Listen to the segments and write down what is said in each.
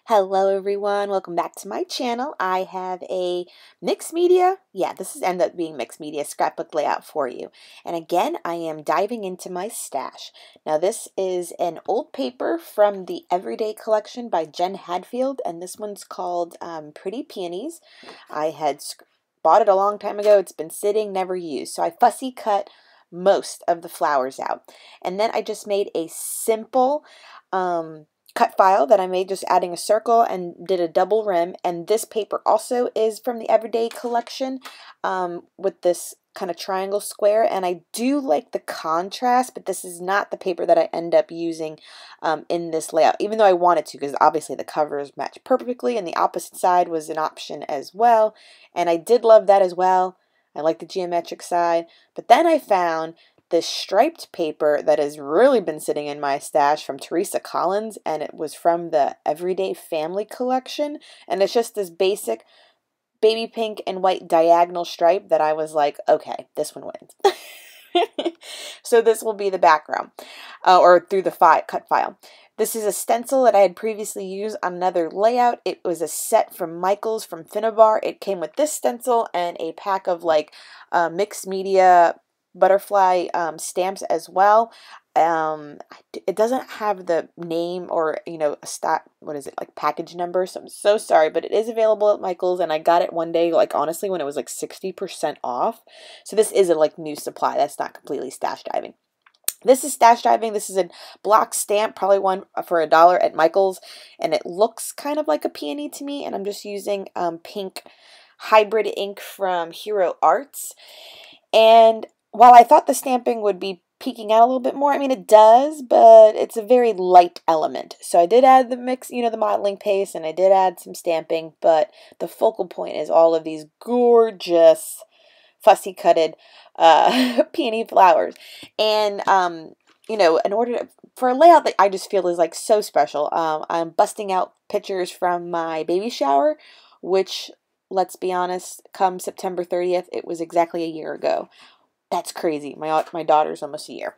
Hello everyone, welcome back to my channel. I have a mixed media, this is ended up being mixed media scrapbook layout for you. And again, I am diving into my stash. Now this is an old paper from the Everyday collection by Jen Hadfield, and this one's called Pretty Peonies. I had bought it a long time ago. It's been sitting, never used. So I fussy cut most of the flowers out. And then I just made a simple cut file that I made just adding a circle and did a double rim. And this paper also is from the Everyday collection with this kind of triangle square, and I do like the contrast, but this is not the paper that I end up using in this layout, even though I wanted to, because obviously the covers match perfectly and the opposite side was an option as well, and I did love that as well. I like the geometric side, but then I found this striped paper that has really been sitting in my stash from Teresa Collins, and it was from the Everyday Family collection, and it's just this basic baby pink and white diagonal stripe that I was like, okay, this one wins. So this will be the background, or through the cut file. This is a stencil that I had previously used on another layout. It was a set from Michaels from Finnabar. It came with this stencil and a pack of like mixed media butterfly stamps as well. It doesn't have the name or, you know, what is it, like package number, so I'm so sorry, but it is available at Michael's, and I got it one day, like honestly, when it was like 60% off. So this is a like new supply. That's not completely stash diving. This is stash diving. This is a block stamp, probably one for $1 at Michael's, and it looks kind of like a peony to me, and I'm just using pink hybrid ink from Hero Arts. And while I thought the stamping would be peeking out a little bit more, I mean it does, but it's a very light element. So I did add the mix, you know, the modeling paste, and I did add some stamping, but the focal point is all of these gorgeous fussy cutted peony flowers. And you know, in order for a layout that I just feel is like so special, I'm busting out pictures from my baby shower, which, let's be honest, come September 30th, it was exactly a year ago. That's crazy. My daughter's almost a year.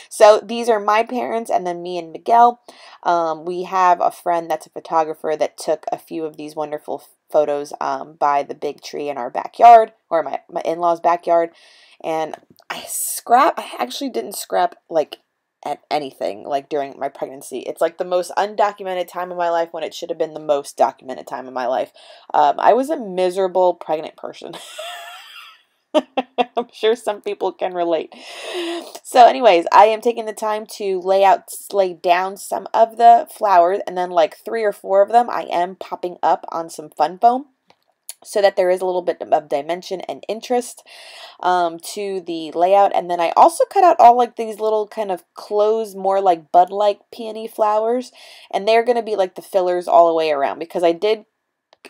So these are my parents and then me and Miguel. We have a friend that's a photographer that took a few of these wonderful photos by the big tree in our backyard, or my in-laws' backyard. And I actually didn't scrap like at anything like during my pregnancy. It's like the most undocumented time of my life when it should have been the most documented time of my life. I was a miserable pregnant person. I'm sure some people can relate. So anyways, I am taking the time to lay down some of the flowers, and then like 3 or 4 of them I am popping up on some fun foam, so that there is a little bit of dimension and interest to the layout. And then I also cut out all like these little kind of closed, more like bud-like peony flowers, and they're going to be like the fillers all the way around, because I did,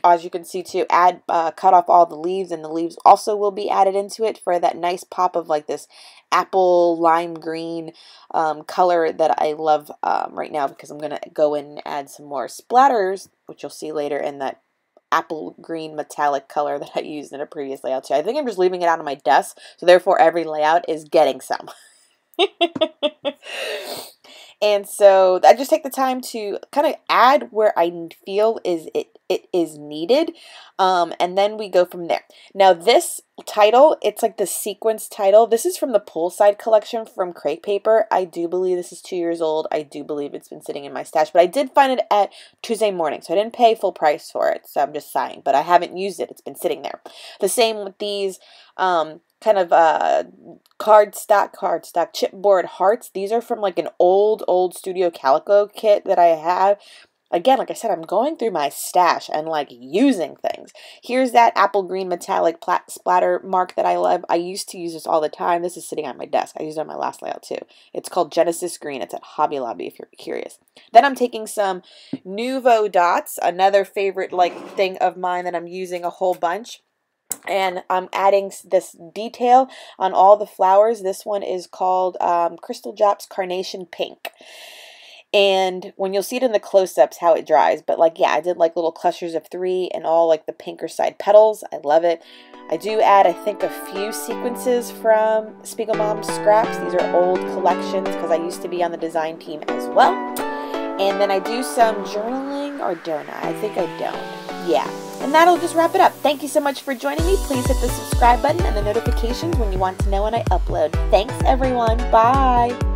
as you can see too, cut off all the leaves, and the leaves also will be added into it for that nice pop of like this apple lime green color that I love right now, because I'm going to go in and add some more splatters, which you'll see later, in that apple green metallic color that I used in a previous layout too. I think I'm just leaving it out on my desk, so therefore every layout is getting some. And so I just take the time to kind of add where I feel it is needed, and then we go from there. Now this title, it's like the sequence title. This is from the Poolside collection from Crepe Paper. I do believe this is 2 years old. I do believe it's been sitting in my stash, but I did find it at Tuesday Morning, so I didn't pay full price for it, so I'm just sighing, but I haven't used it. It's been sitting there. The same with these kind of cardstock chipboard hearts. These are from like an old Studio Calico kit that I have. Again, like I said, I'm going through my stash and like using things. Here's that apple green metallic splatter mark that I love. I used to use this all the time. This is sitting on my desk. I used it on my last layout too. It's called Genesis Green. It's at Hobby Lobby if you're curious. Then I'm taking some Nuvo dots, another favorite like thing of mine that I'm using a whole bunch. And I'm adding this detail on all the flowers. This one is called Crystal Drops Carnation Pink. And when you'll see it in the close-ups how it dries, but like, yeah, I did like little clusters of 3 and all like the pinker side petals. I love it. I do add, I think, a few sequences from Spiegelmom Scraps. These are old collections because I used to be on the design team as well. And then I do some journaling, or don't I? I think I don't. Yeah. And that'll just wrap it up. Thank you so much for joining me. Please hit the subscribe button and the notifications when you want to know when I upload. Thanks, everyone. Bye.